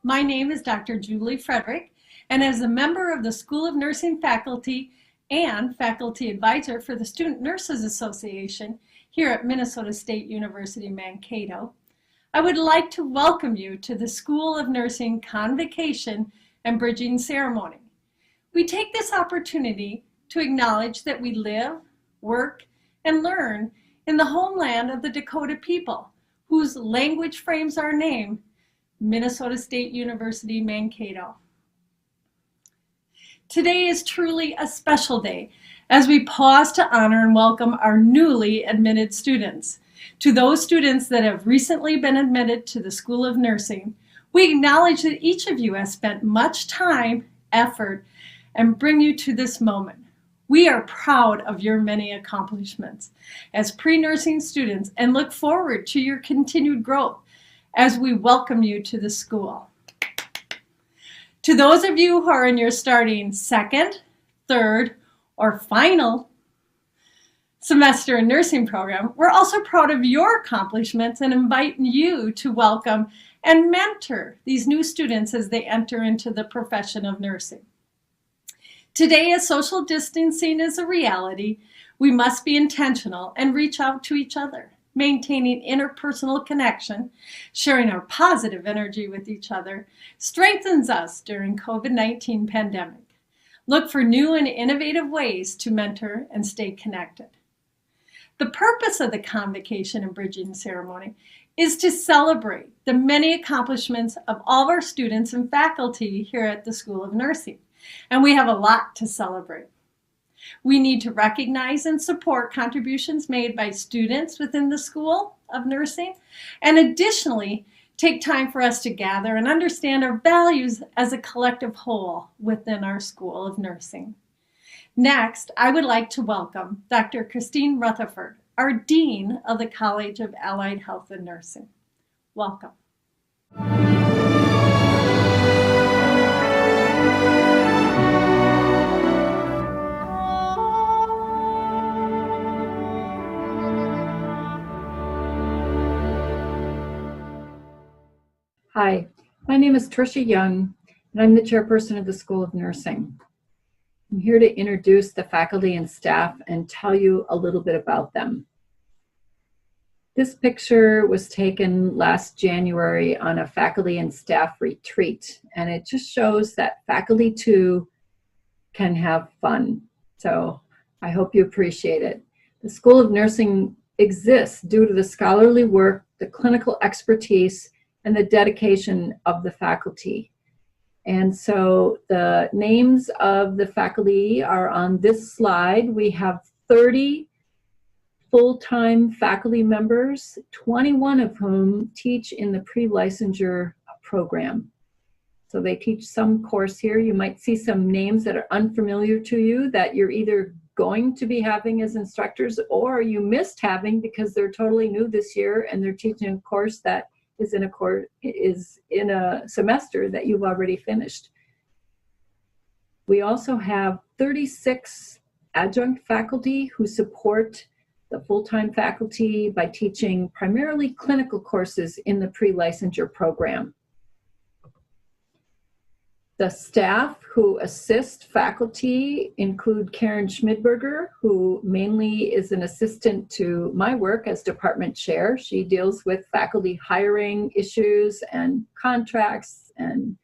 My name is Dr. Julie Frederick, and as a member of the School of Nursing faculty and faculty advisor for the Student Nurses Association here at Minnesota State University Mankato, I would like to welcome you to the School of Nursing Convocation and Bridging Ceremony. We take this opportunity to acknowledge that we live, work, and learn in the homeland of the Dakota people, whose language frames our name, Minnesota State University Mankato. Today is truly a special day as we pause to honor and welcome our newly admitted students. To those students that have recently been admitted to the School of Nursing, we acknowledge that each of you has spent much time, effort, and bring you to this moment. We are proud of your many accomplishments as pre-nursing students and look forward to your continued growth as we welcome you to the school. To those of you who are in your starting second, third, or final semester in nursing program, we're also proud of your accomplishments and invite you to welcome and mentor these new students as they enter into the profession of nursing. Today, as social distancing is a reality, we must be intentional and reach out to each other, maintaining interpersonal connection, sharing our positive energy with each other, strengthens us during COVID-19 pandemic. Look for new and innovative ways to mentor and stay connected. The purpose of the Convocation and Bridging Ceremony is to celebrate the many accomplishments of all of our students and faculty here at the School of Nursing, and we have a lot to celebrate. We need to recognize and support contributions made by students within the School of Nursing, and additionally, take time for us to gather and understand our values as a collective whole within our School of Nursing. Next, I would like to welcome Dr. Christine Rutherford, our Dean of the College of Allied Health and Nursing. Welcome. Hi, my name is Tricia Young, and I'm the chairperson of the School of Nursing. I'm here to introduce the faculty and staff and tell you a little bit about them. This picture was taken last January on a faculty and staff retreat, and it just shows that faculty too can have fun. So I hope you appreciate it. The School of Nursing exists due to the scholarly work, the clinical expertise, and the dedication of the faculty. And so the names of the faculty are on this slide. We have 30 full-time faculty members, 21 of whom teach in the pre-licensure program. So they teach some course here. You might see some names that are unfamiliar to you that you're either going to be having as instructors or you missed having because they're totally new this year and they're teaching a course that is in a semester that you've already finished. We also have 36 adjunct faculty who support the full-time faculty by teaching primarily clinical courses in the pre-licensure program. The staff who assist faculty include Karen Schmidberger, who mainly is an assistant to my work as department chair. She deals with faculty hiring issues and contracts and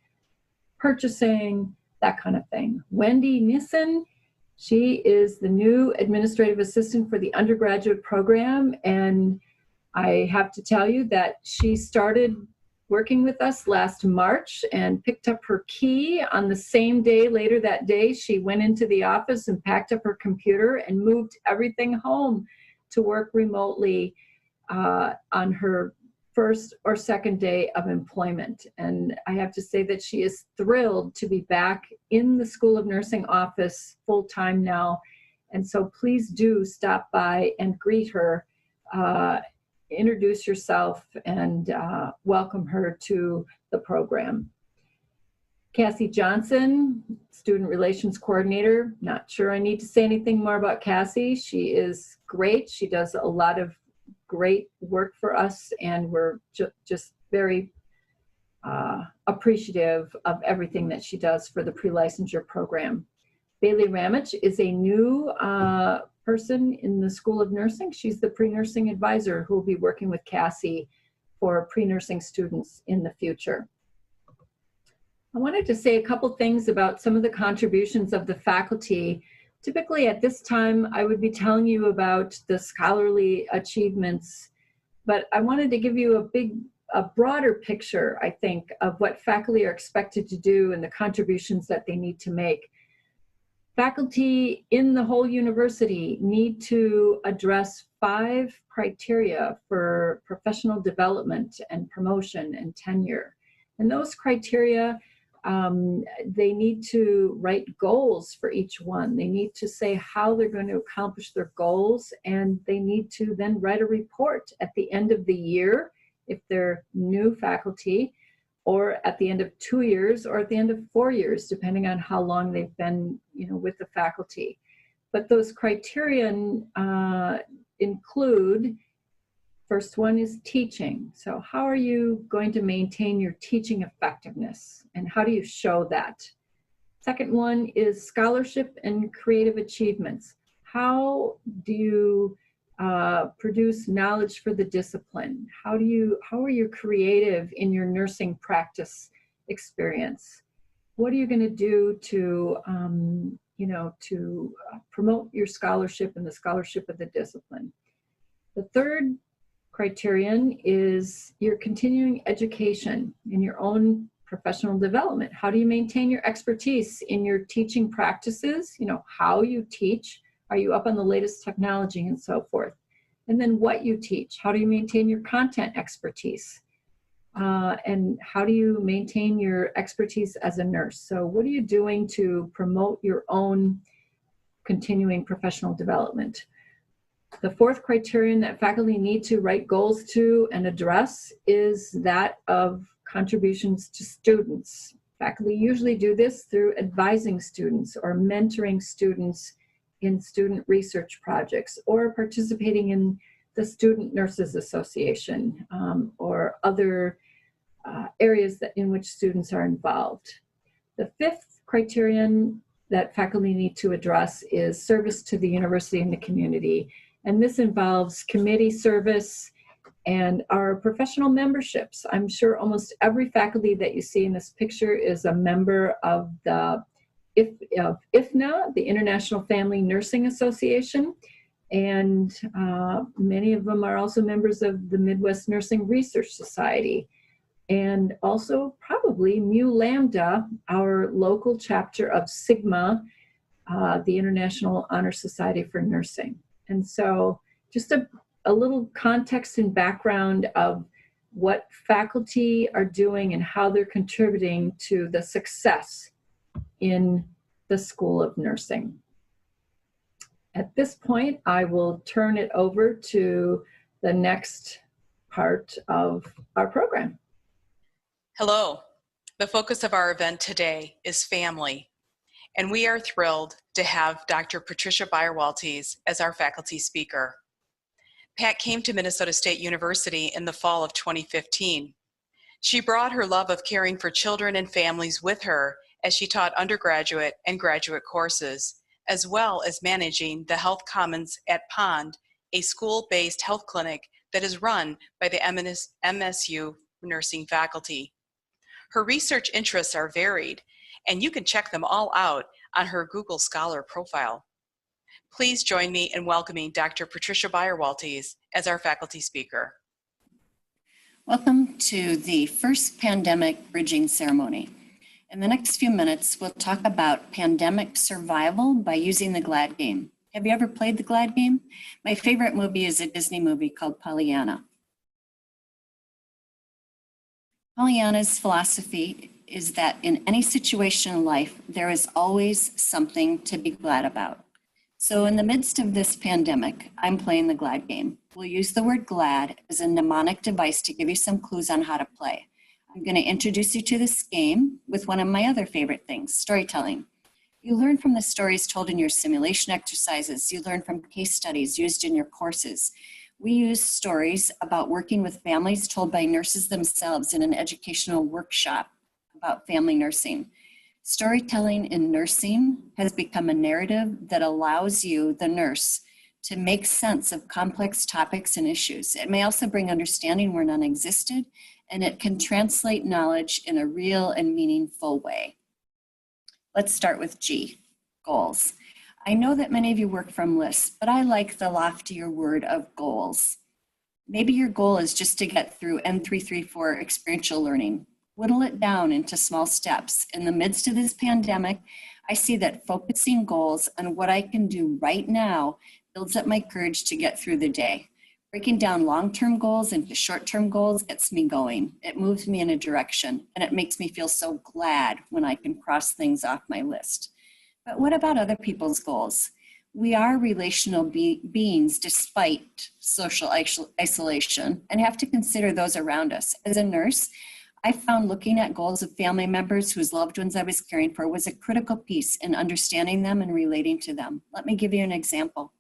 purchasing, that kind of thing. Wendy Nissen, she is the new administrative assistant for the undergraduate program, and I have to tell you that she started working with us last March and picked up her key on the same day. Later that day, she went into the office and packed up her computer and moved everything home to work remotely on her first or second day of employment. And I have to say that she is thrilled to be back in the School of Nursing office full-time now. And so please do stop by and greet her. Introduce yourself and welcome her to the program. Cassie Johnson, Student Relations Coordinator. Not sure I need to say anything more about Cassie. She is great. She does a lot of great work for us, and we're just very appreciative of everything that she does for the pre-licensure program. Bailey Ramich is a new person in the School of Nursing. She's the pre-nursing advisor who will be working with Cassie for pre-nursing students in the future. I wanted to say a couple things about some of the contributions of the faculty. Typically at this time, I would be telling you about the scholarly achievements, but I wanted to give you a broader picture, I think, of what faculty are expected to do and the contributions that they need to make. Faculty in the whole university need to address 5 criteria for professional development and promotion and tenure. And those criteria, they need to write goals for each one. They need to say how they're going to accomplish their goals, and they need to then write a report at the end of the year if they're new faculty, or at the end of 2 years, or at the end of 4 years, depending on how long they've been, with the faculty. But those criterion include, first one is teaching. So how are you going to maintain your teaching effectiveness, and how do you show that? Second one is scholarship and creative achievements. How do you produce knowledge for the discipline? How are you creative in your nursing practice experience? What are you going to do to promote your scholarship and the scholarship of the discipline? The third criterion is your continuing education in your own professional development. How do you maintain your expertise in your teaching practices? How you teach. Are you up on the latest technology and so forth? And then what you teach. How do you maintain your content expertise? And how do you maintain your expertise as a nurse? So what are you doing to promote your own continuing professional development? The fourth criterion that faculty need to write goals to and address is that of contributions to students. Faculty usually do this through advising students or mentoring students in student research projects, or participating in the Student Nurses Association, or other areas in which students are involved. The fifth criterion that faculty need to address is service to the university and the community. And this involves committee service and our professional memberships. I'm sure almost every faculty that you see in this picture is a member of the IFNA, the International Family Nursing Association, and many of them are also members of the Midwest Nursing Research Society, and also probably Mu Lambda, our local chapter of Sigma, the International Honor Society for Nursing. And so just a little context and background of what faculty are doing and how they're contributing to the success in the School of Nursing. At this point, I will turn it over to the next part of our program. Hello. The focus of our event today is family, and we are thrilled to have Dr. Patricia Bayerwaltes as our faculty speaker. Pat came to Minnesota State University in the fall of 2015. She brought her love of caring for children and families with her as she taught undergraduate and graduate courses, as well as managing the Health Commons at Pond, a school-based health clinic that is run by the MSU nursing faculty. Her research interests are varied, and you can check them all out on her Google Scholar profile. Please join me in welcoming Dr. Patricia Bayerwaltes as our faculty speaker. Welcome to the first pandemic bridging ceremony. In the next few minutes, we'll talk about pandemic survival by using the GLAD game. Have you ever played the GLAD game? My favorite movie is a Disney movie called Pollyanna. Pollyanna's philosophy is that in any situation in life, there is always something to be glad about. So in the midst of this pandemic, I'm playing the GLAD game. We'll use the word GLAD as a mnemonic device to give you some clues on how to play. I'm going to introduce you to this game with one of my other favorite things, storytelling. You learn from the stories told in your simulation exercises. You learn from case studies used in your courses. We use stories about working with families told by nurses themselves in an educational workshop about family nursing. Storytelling in nursing has become a narrative that allows you, the nurse, to make sense of complex topics and issues. It may also bring understanding where none existed, and it can translate knowledge in a real and meaningful way. Let's start with G, goals. I know that many of you work from lists, but I like the loftier word of goals. Maybe your goal is just to get through N334 experiential learning. Whittle it down into small steps. In the midst of this pandemic, I see that focusing goals on what I can do right now builds up my courage to get through the day. Breaking down long-term goals into short-term goals gets me going. It moves me in a direction, and it makes me feel so glad when I can cross things off my list. But what about other people's goals? We are relational beings despite social isolation and have to consider those around us. As a nurse, I found looking at goals of family members whose loved ones I was caring for was a critical piece in understanding them and relating to them. Let me give you an example.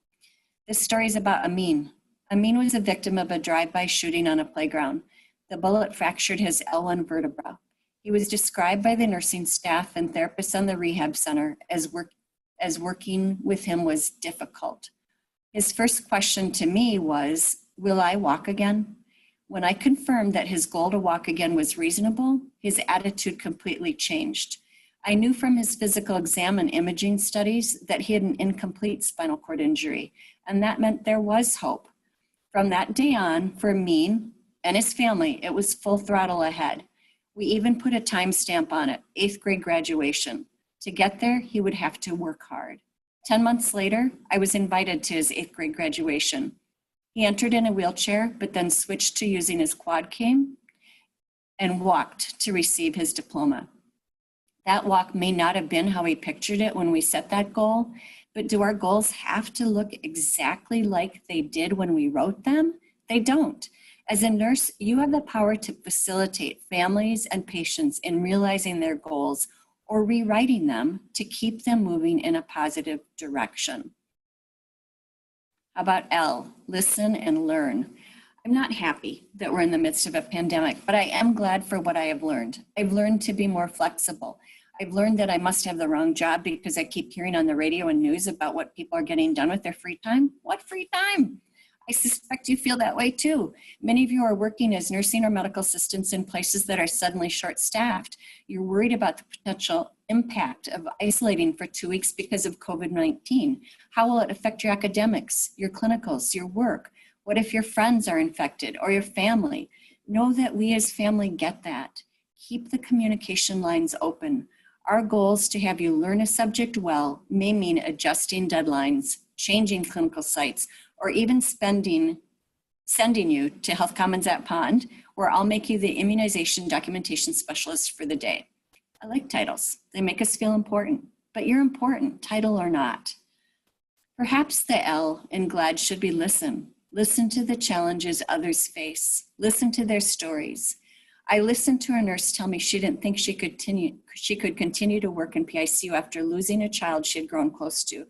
This story is about Amin. Amin was a victim of a drive-by shooting on a playground. The bullet fractured his L1 vertebra. He was described by the nursing staff and therapists on the rehab center as working with him was difficult. His first question to me was, "Will I walk again?" When I confirmed that his goal to walk again was reasonable, his attitude completely changed. I knew from his physical exam and imaging studies that he had an incomplete spinal cord injury, and that meant there was hope. From that day on, for Amin and his family, it was full throttle ahead. We even put a timestamp on it, 8th grade graduation. To get there, he would have to work hard. 10 months later, I was invited to his 8th grade graduation. He entered in a wheelchair, but then switched to using his quad cane and walked to receive his diploma. That walk may not have been how he pictured it when we set that goal, but do our goals have to look exactly like they did when we wrote them? They don't. As a nurse, you have the power to facilitate families and patients in realizing their goals or rewriting them to keep them moving in a positive direction. How about L, listen and learn? I'm not happy that we're in the midst of a pandemic, but I am glad for what I have learned. I've learned to be more flexible. I've learned that I must have the wrong job because I keep hearing on the radio and news about what people are getting done with their free time. What free time? I suspect you feel that way too. Many of you are working as nursing or medical assistants in places that are suddenly short-staffed. You're worried about the potential impact of isolating for 2 weeks because of COVID-19. How will it affect your academics, your clinicals, your work? What if your friends are infected or your family? Know that we as family get that. Keep the communication lines open. Our goals to have you learn a subject well may mean adjusting deadlines, changing clinical sites, or even sending you to Health Commons at Pond, where I'll make you the immunization documentation specialist for the day. I like titles. They make us feel important, but you're important, title or not. Perhaps the L in GLAD should be listen. Listen to the challenges others face. Listen to their stories. I listened to a nurse tell me she didn't think she could continue to work in PICU after losing a child she had grown close to,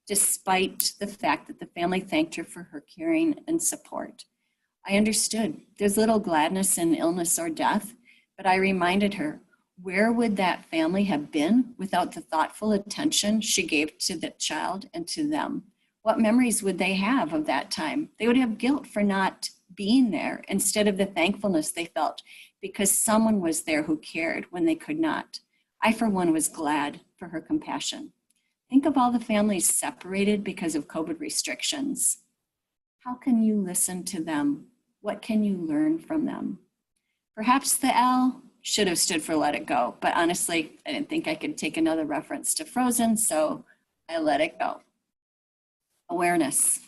despite the fact that the family thanked her for her caring and support. I understood there's little gladness in illness or death, but I reminded her, where would that family have been without the thoughtful attention she gave to the child and to them? What memories would they have of that time? They would have guilt for not being there instead of the thankfulness they felt because someone was there who cared when they could not. I, for one, was glad for her compassion. Think of all the families separated because of COVID restrictions. How can you listen to them? What can you learn from them? Perhaps the L should have stood for let it go, but honestly, I didn't think I could take another reference to Frozen, so I let it go. Awareness.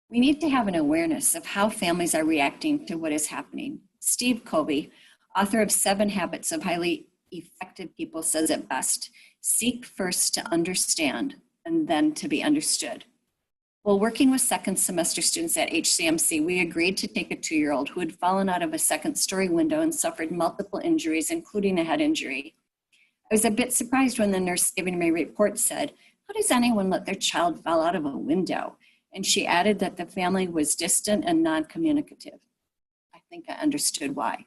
We need to have an awareness of how families are reacting to what is happening. Steve Covey, author of 7 Habits of Highly Effective People, says it best: seek first to understand and then to be understood. While working with second semester students at HCMC, we agreed to take a 2-year-old who had fallen out of a second-story window and suffered multiple injuries, including a head injury. I was a bit surprised when the nurse giving me a report said, "How does anyone let their child fall out of a window?" And she added that the family was distant and non-communicative. I think I understood why.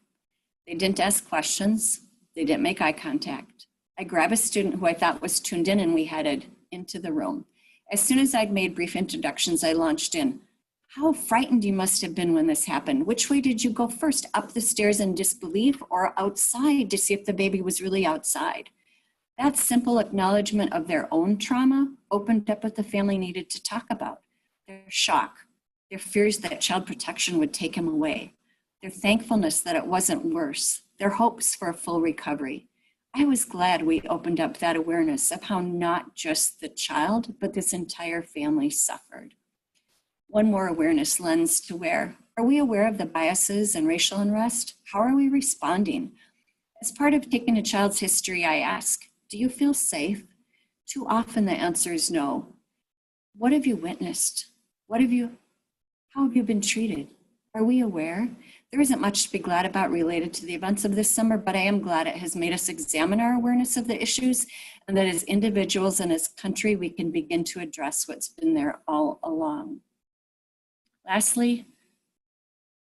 They didn't ask questions. They didn't make eye contact. I grabbed a student who I thought was tuned in and we headed into the room. As soon as I'd made brief introductions, I launched in. How frightened you must have been when this happened. Which way did you go first? Up the stairs in disbelief or outside to see if the baby was really outside? That simple acknowledgement of their own trauma opened up what the family needed to talk about. Their shock, their fears that child protection would take him away, their thankfulness that it wasn't worse, their hopes for a full recovery. I was glad we opened up that awareness of how not just the child, but this entire family suffered. One more awareness lens to wear. Are we aware of the biases and racial unrest? How are we responding? As part of taking a child's history, I ask, do you feel safe? Too often the answer is no. What have you witnessed? How have you been treated? Are we aware? There isn't much to be glad about related to the events of this summer, but I am glad it has made us examine our awareness of the issues and that as individuals and as a country, we can begin to address what's been there all along. Lastly,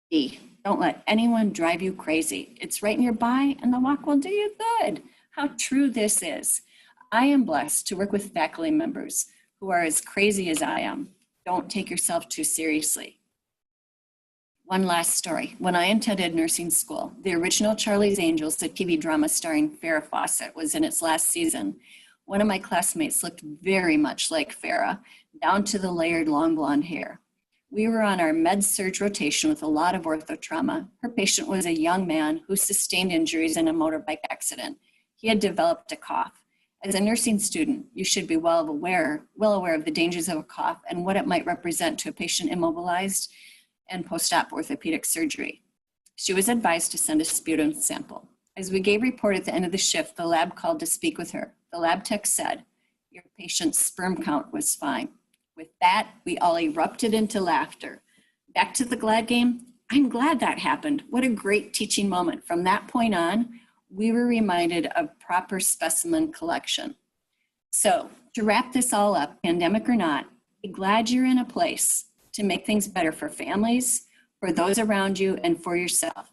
D, don't let anyone drive you crazy. It's right nearby and the walk will do you good. How true this is. I am blessed to work with faculty members who are as crazy as I am. Don't take yourself too seriously. One last story. When I attended nursing school, the original Charlie's Angels, the TV drama starring Farrah Fawcett, was in its last season. One of my classmates looked very much like Farrah, down to the layered long blonde hair. We were on our med-surg rotation with a lot of ortho trauma. Her patient was a young man who sustained injuries in a motorbike accident. He had developed a cough. As a nursing student, you should be well aware of the dangers of a cough and what it might represent to a patient immobilized and post-op orthopedic surgery. She was advised to send a sputum sample. As we gave report at the end of the shift, the lab called to speak with her. The lab tech said, your patient's sperm count was fine. With that, we all erupted into laughter. Back to the glad game. I'm glad that happened. What a great teaching moment. From that point on, we were reminded of proper specimen collection. So to wrap this all up, pandemic or not, be glad you're in a place to make things better for families, for those around you, and for yourself.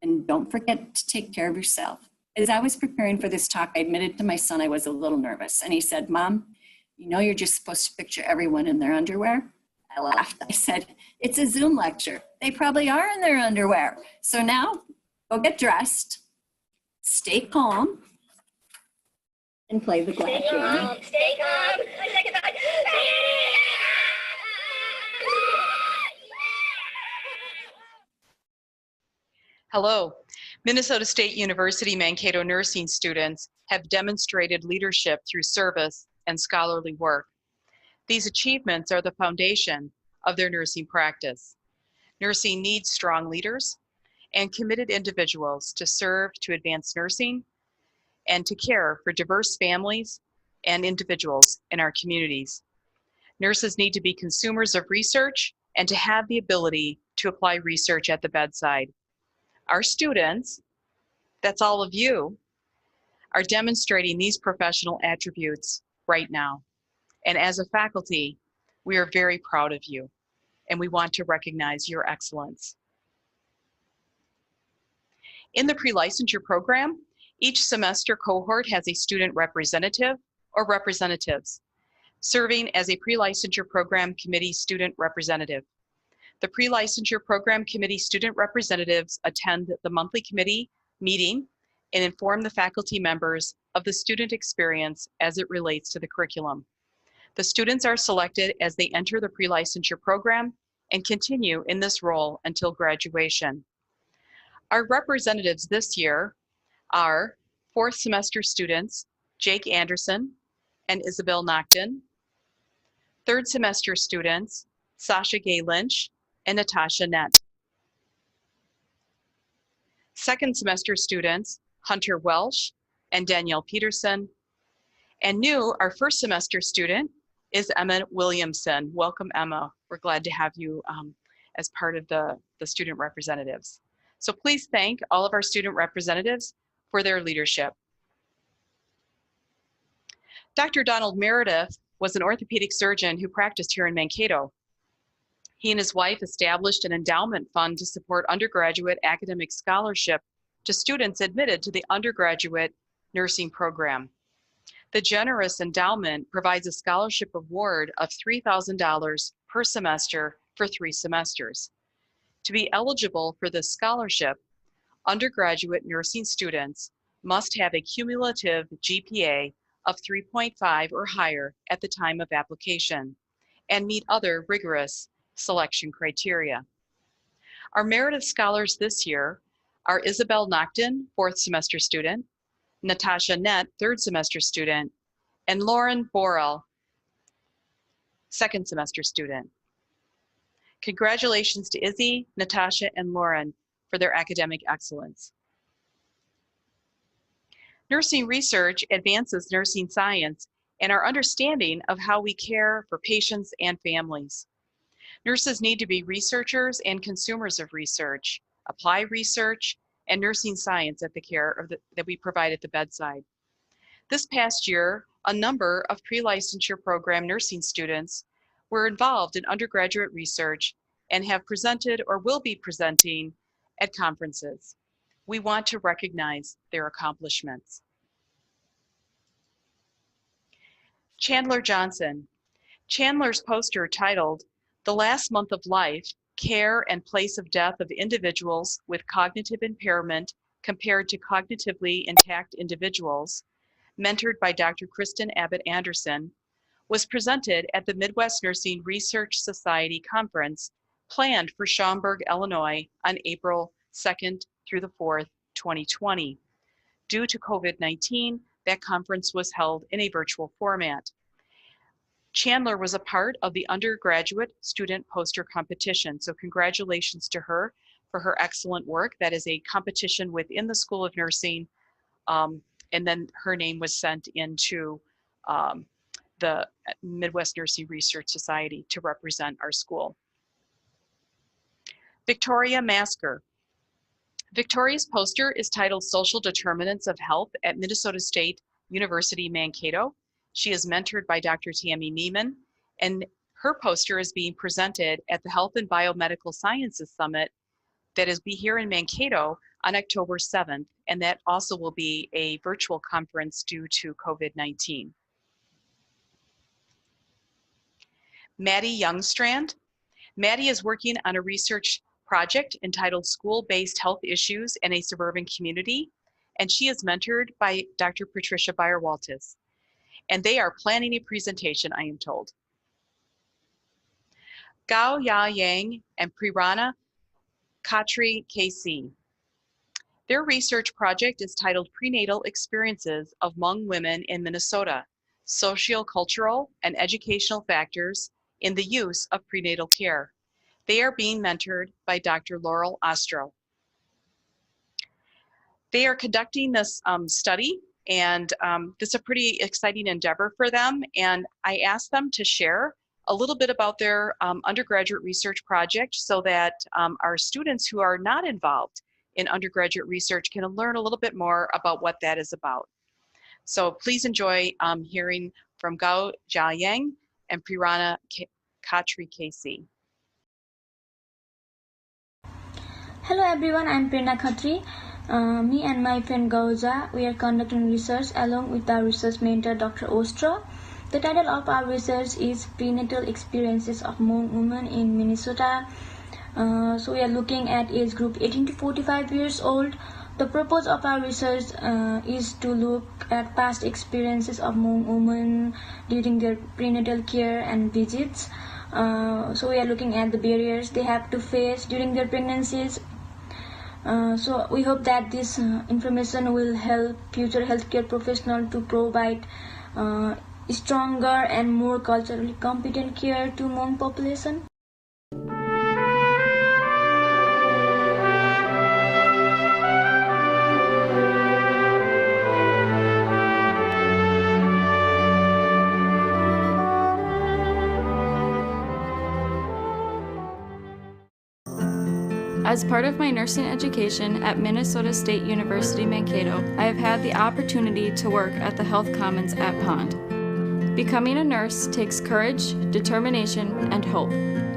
And don't forget to take care of yourself. As I was preparing for this talk, I admitted to my son I was a little nervous. And he said, Mom, you know you're just supposed to picture everyone in their underwear? I laughed. I said, it's a Zoom lecture. They probably are in their underwear. So now, go get dressed, stay calm, and play the glad game. Stay calm. Hello. Minnesota State University Mankato nursing students have demonstrated leadership through service and scholarly work. These achievements are the foundation of their nursing practice. Nursing needs strong leaders and committed individuals to serve to advance nursing and to care for diverse families and individuals in our communities. Nurses need to be consumers of research and to have the ability to apply research at the bedside. Our students, that's all of you, are demonstrating these professional attributes right now. And as a faculty, we are very proud of you, and we want to recognize your excellence. In the pre-licensure program, each semester cohort has a student representative or representatives, serving as a pre-licensure program committee student representative. The pre-licensure program committee student representatives attend the monthly committee meeting and inform the faculty members of the student experience as it relates to the curriculum. The students are selected as they enter the pre-licensure program and continue in this role until graduation. Our representatives this year are fourth semester students, Jake Anderson and Isabel Nocton, third semester students, Sasha Gay Lynch and Natasha Nett. Second semester students, Hunter Welsh and Danielle Peterson. And new, our first semester student is Emma Williamson. Welcome, Emma. We're glad to have you as part of the student representatives. So please thank all of our student representatives for their leadership. Dr. Donald Meredith was an orthopedic surgeon who practiced here in Mankato. He and his wife established an endowment fund to support undergraduate academic scholarship to students admitted to the undergraduate nursing program. The generous endowment provides a scholarship award of $3,000 per semester for 3 semesters. To be eligible for this scholarship, undergraduate nursing students must have a cumulative GPA of 3.5 or higher at the time of application and meet other rigorous selection criteria. Our merited scholars this year are Isabel Nocton, 4th semester student, Natasha Nett, 3rd semester student, and Lauren Borrell, 2nd semester student. Congratulations to Izzy, Natasha, and Lauren for their academic excellence. Nursing research advances nursing science and our understanding of how we care for patients and families. Nurses need to be researchers and consumers of research, apply research, and nursing science at the care that we provide at the bedside. This past year, a number of pre-licensure program nursing students were involved in undergraduate research and have presented or will be presenting at conferences. We want to recognize their accomplishments. Chandler Johnson. Chandler's poster titled, "The Last Month of Life, Care and Place of Death of Individuals with Cognitive Impairment Compared to Cognitively Intact Individuals," mentored by Dr. Kristen Abbott Anderson, was presented at the Midwest Nursing Research Society Conference planned for Schaumburg, Illinois on April 2nd through the 4th, 2020. Due to COVID-19, that conference was held in a virtual format. Chandler was a part of the undergraduate student poster competition, so congratulations to her for her excellent work. That is a competition within the School of Nursing, and then her name was sent into the Midwest Nursing Research Society to represent our school. Victoria Masker. Victoria's poster is titled "Social Determinants of Health at Minnesota State University, Mankato." She is mentored by Dr. Tammy Neiman, and her poster is being presented at the Health and Biomedical Sciences Summit that is here in Mankato on October 7th, and that also will be a virtual conference due to COVID-19. Maddie Youngstrand. Maddie is working on a research project entitled "School-Based Health Issues in a Suburban Community," and she is mentored by Dr. Patricia Bayer-Waltis. And they are planning a presentation, I am told. Gao Ya Yang and Prirana Khatri KC. Their research project is titled "Prenatal Experiences of Hmong Women in Minnesota, Sociocultural and Educational Factors in the Use of Prenatal Care." They are being mentored by Dr. Laurel Ostro. They are conducting this study, and this is a pretty exciting endeavor for them. And I asked them to share a little bit about their undergraduate research project so that our students who are not involved in undergraduate research can learn a little bit more about what that is about. So please enjoy hearing from Gao Jia Yang and Prirana Khatri KC. Hello everyone, I'm Prerna Khatri. Me and my friend Gauja, we are conducting research along with our research mentor Dr. Ostro. The title of our research is "Prenatal Experiences of Hmong Women in Minnesota." So we are looking at age group 18 to 45 years old. The purpose of our research is to look at past experiences of Hmong women during their prenatal care and visits. So we are looking at the barriers they have to face during their pregnancies. So we hope that this information will help future healthcare professionals to provide stronger and more culturally competent care to Hmong population. As part of my nursing education at Minnesota State University, Mankato, I have had the opportunity to work at the Health Commons at Pond. Becoming a nurse takes courage, determination, and hope.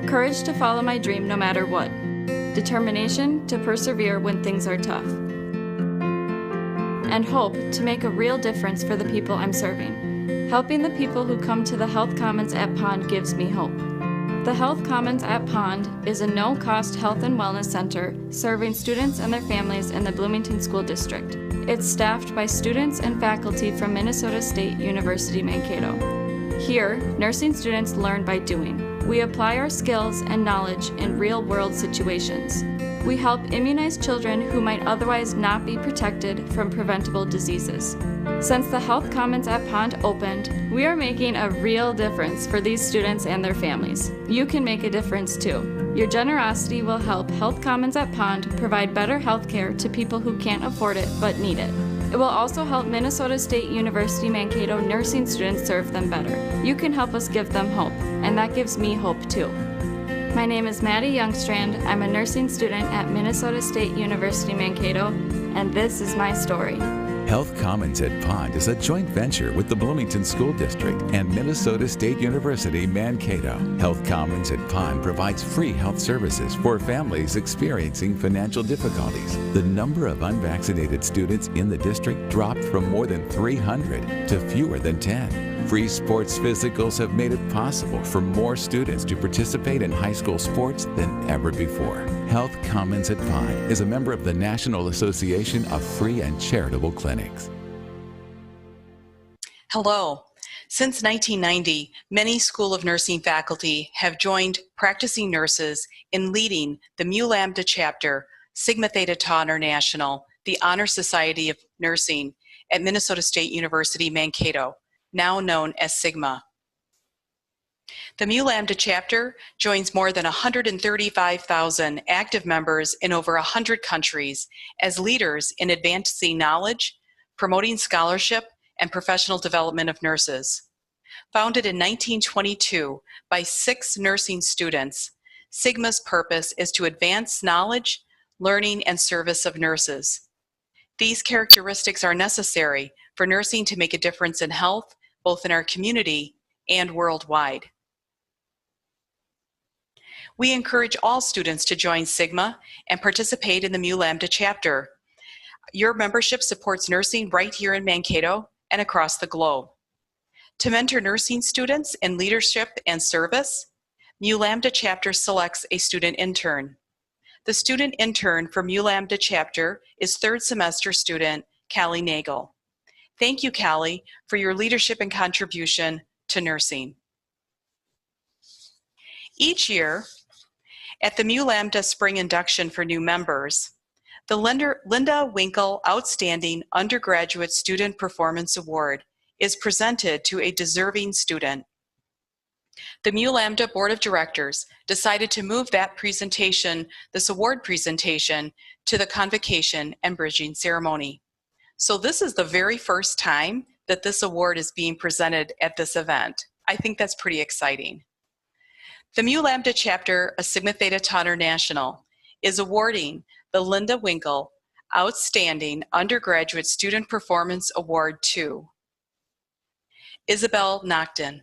courage to follow my dream no matter what, determination to persevere when things are tough, and hope to make a real difference for the people I'm serving. Helping the people who come to the Health Commons at Pond gives me hope. The Health Commons at Pond is a no-cost health and wellness center serving students and their families in the Bloomington School District. It's staffed by students and faculty from Minnesota State University Mankato. Here, nursing students learn by doing. We apply our skills and knowledge in real-world situations. We help immunize children who might otherwise not be protected from preventable diseases. Since the Health Commons at Pond opened, we are making a real difference for these students and their families. You can make a difference too. Your generosity will help Health Commons at Pond provide better health care to people who can't afford it but need it. It will also help Minnesota State University Mankato nursing students serve them better. You can help us give them hope, and that gives me hope too. My name is Maddie Youngstrand. I'm a nursing student at Minnesota State University Mankato, and this is my story. Health Commons at Pond is a joint venture with the Bloomington School District and Minnesota State University Mankato. Health Commons at Pond provides free health services for families experiencing financial difficulties. The number of unvaccinated students in the district dropped from more than 300 to fewer than 10. Free sports physicals have made it possible for more students to participate in high school sports than ever before. Health Commons at Pond is a member of the National Association of Free and Charitable Clinics. Hello. Since 1990, many School of Nursing faculty have joined practicing nurses in leading the Mu Lambda chapter, Sigma Theta Tau International, the Honor Society of Nursing at Minnesota State University Mankato, now known as Sigma. The Mu Lambda chapter joins more than 135,000 active members in over 100 countries as leaders in advancing knowledge, promoting scholarship, and professional development of nurses. Founded in 1922 by 6 nursing students, Sigma's purpose is to advance knowledge, learning, and service of nurses. These characteristics are necessary for nursing to make a difference in health, both in our community and worldwide. We encourage all students to join Sigma and participate in the Mu Lambda chapter. Your membership supports nursing right here in Mankato and across the globe. To mentor nursing students in leadership and service, Mu Lambda chapter selects a student intern. The student intern for Mu Lambda chapter is 3rd semester student Callie Nagel. Thank you, Callie, for your leadership and contribution to nursing. Each year, at the Mu Lambda Spring Induction for new members, the Linda Winkle Outstanding Undergraduate Student Performance Award is presented to a deserving student. The Mu Lambda Board of Directors decided to move that presentation, this award presentation, to the Convocation and Bridging Ceremony. So this is the very first time that this award is being presented at this event. I think that's pretty exciting. The Mu Lambda chapter of Sigma Theta Tau International is awarding the Linda Winkle Outstanding Undergraduate Student Performance Award to Isabel Nocton.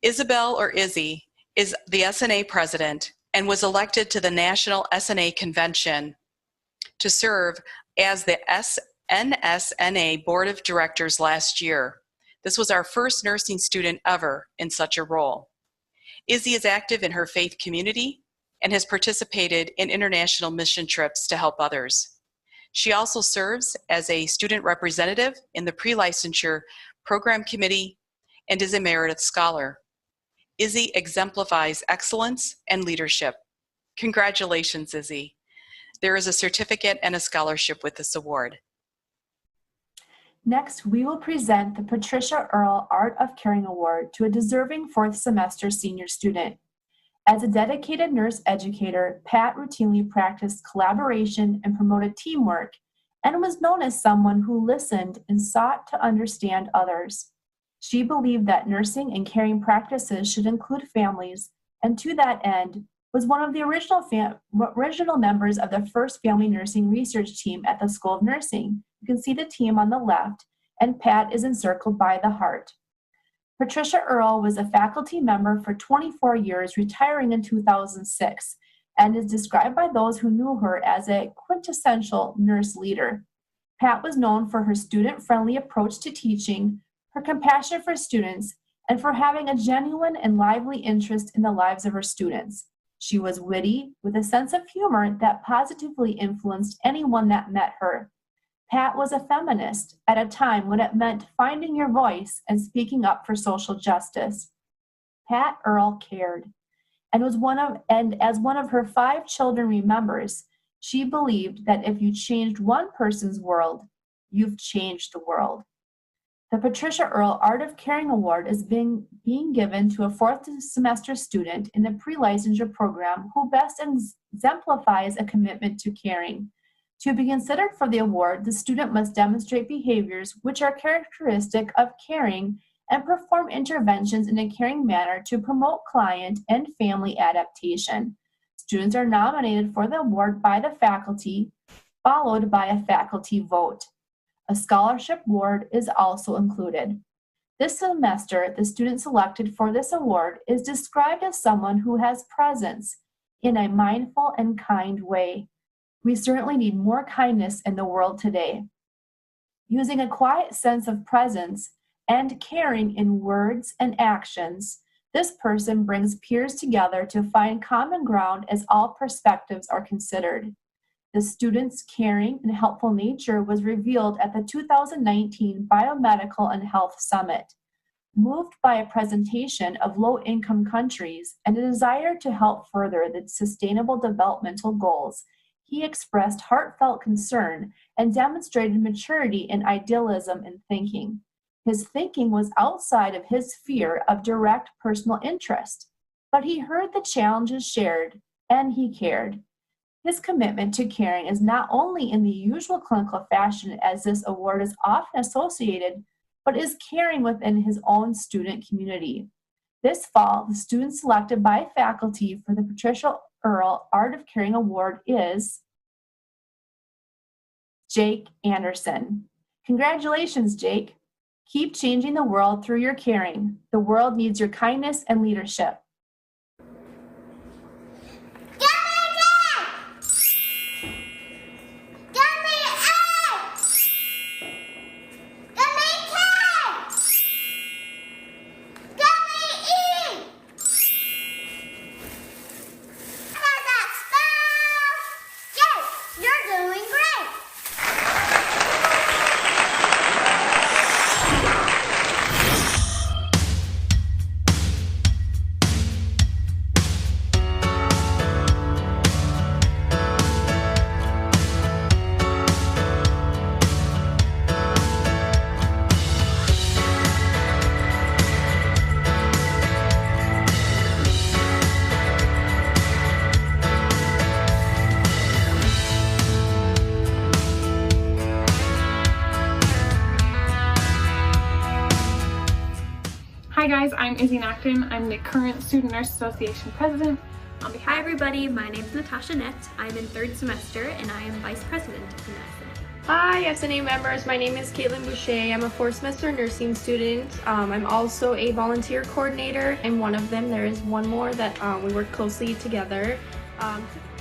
Isabel, or Izzy, is the SNA president and was elected to the National SNA Convention to serve as the NSNA Board of Directors last year. This was our first nursing student ever in such a role. Izzy is active in her faith community and has participated in international mission trips to help others. She also serves as a student representative in the pre-licensure program committee and is a Merit Scholar. Izzy exemplifies excellence and leadership. Congratulations, Izzy. There is a certificate and a scholarship with this award. Next, we will present the Patricia Earle Art of Caring Award to a deserving 4th semester senior student. As a dedicated nurse educator, Pat routinely practiced collaboration and promoted teamwork, and was known as someone who listened and sought to understand others. She believed that nursing and caring practices should include families, and to that end, was one of the original members of the first family nursing research team at the School of Nursing. You can see the team on the left, and Pat is encircled by the heart. Patricia Earle was a faculty member for 24 years, retiring in 2006, and is described by those who knew her as a quintessential nurse leader. Pat was known for her student-friendly approach to teaching, her compassion for students, and for having a genuine and lively interest in the lives of her students. She was witty, with a sense of humor that positively influenced anyone that met her. Pat was a feminist at a time when it meant finding your voice and speaking up for social justice. Pat Earle cared, and as one of her 5 children remembers, she believed that if you changed one person's world, you've changed the world. The Patricia Earle Art of Caring Award is being given to a 4th semester student in the pre-licensure program who best exemplifies a commitment to caring. To be considered for the award, the student must demonstrate behaviors which are characteristic of caring and perform interventions in a caring manner to promote client and family adaptation. Students are nominated for the award by the faculty, followed by a faculty vote. A scholarship award is also included. This semester, the student selected for this award is described as someone who has presence in a mindful and kind way. We certainly need more kindness in the world today. Using a quiet sense of presence and caring in words and actions, this person brings peers together to find common ground as all perspectives are considered. The student's caring and helpful nature was revealed at the 2019 Biomedical and Health Summit. Moved by a presentation of low-income countries and a desire to help further the Sustainable Developmental Goals, he expressed heartfelt concern and demonstrated maturity and idealism in thinking. His thinking was outside of his sphere of direct personal interest, but he heard the challenges shared and he cared. His commitment to caring is not only in the usual clinical fashion as this award is often associated, but is caring within his own student community. This fall, the student selected by faculty for the Patricia Earle Art of Caring Award is Jake Anderson. Congratulations, Jake. Keep changing the world through your caring. The world needs your kindness and leadership. Hi guys, I'm Izzy Nocton. I'm the current Student Nurse Association President. Hi everybody, my name is Natasha Nett. I'm in 3rd semester and I am Vice President of the SNA. Hi SNA members, my name is Caitlin Boucher. I'm a 4th semester nursing student. I'm also a volunteer coordinator. I'm one of them. There is one more that we work closely together.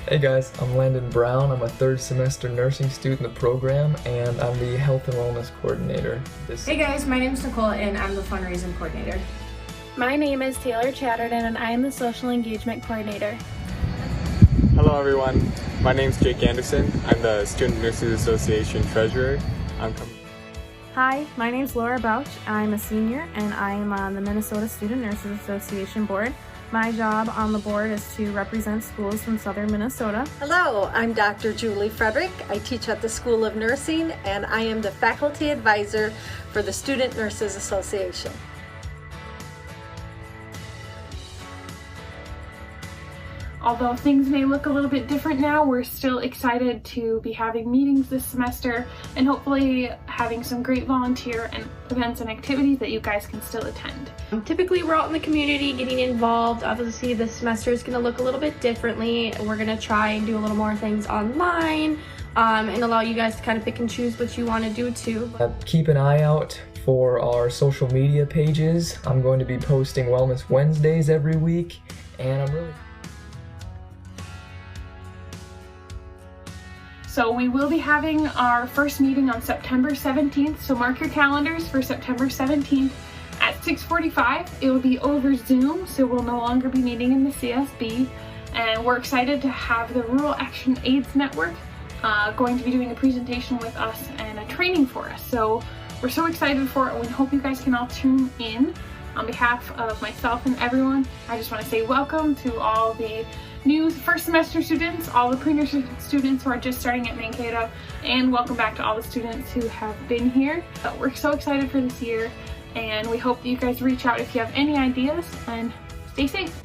Hey guys, I'm Landon Brown. I'm a 3rd semester nursing student in the program and I'm the health and wellness coordinator. Hey guys, my name is Nicole and I'm the fundraising coordinator. My name is Taylor Chatterton and I am the social engagement coordinator. Hello everyone, my name is Jake Anderson. I'm the Student Nurses Association treasurer. Hi, my name is Laura Bouch. I'm a senior and I am on the Minnesota Student Nurses Association board. My job on the board is to represent schools from southern Minnesota. Hello, I'm Dr. Julie Frederick. I teach at the School of Nursing and I am the faculty advisor for the Student Nurses Association. Although things may look a little bit different now, we're still excited to be having meetings this semester and hopefully having some great volunteer and events and activities that you guys can still attend. Typically we're out in the community getting involved. Obviously this semester is going to look a little bit differently. We're going to try and do a little more things online and allow you guys to kind of pick and choose what you want to do too. Keep an eye out for our social media pages. I'm going to be posting Wellness Wednesdays every week, and I'm really... So we will be having our first meeting on September 17th, so mark your calendars for September 17th at 6:45. It will be over Zoom, so we'll no longer be meeting in the CSB, and we're excited to have the Rural Action AIDS Network going to be doing a presentation with us and a training for us. So we're so excited for it, and we hope you guys can all tune in. On behalf of myself and everyone, I just want to say welcome to all the new first semester students, all the pre-nursing students who are just starting at Mankato, and welcome back to all the students who have been here. We're so excited for this year, and we hope that you guys reach out if you have any ideas, and stay safe.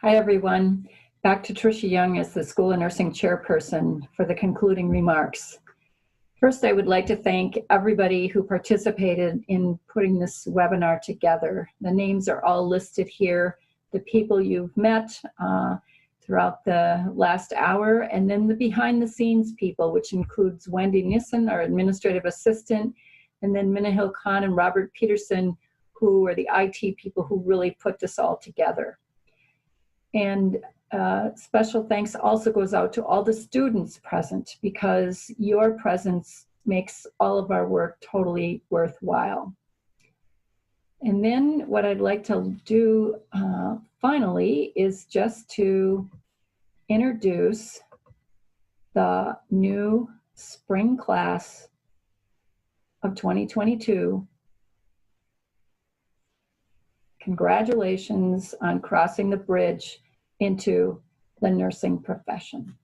Hi, everyone. Back to Tricia Young as the School of Nursing Chairperson for the concluding remarks. First, I would like to thank everybody who participated in putting this webinar together. The names are all listed here, the people you've met throughout the last hour, and then the behind the scenes people, which includes Wendy Nissen, our administrative assistant, and then Minahil Khan and Robert Peterson, who are the IT people who really put this all together. And special thanks also goes out to all the students present, because your presence makes all of our work totally worthwhile. And then what I'd like to do finally is just to introduce the new spring class of 2022. Congratulations on crossing the bridge into the nursing profession.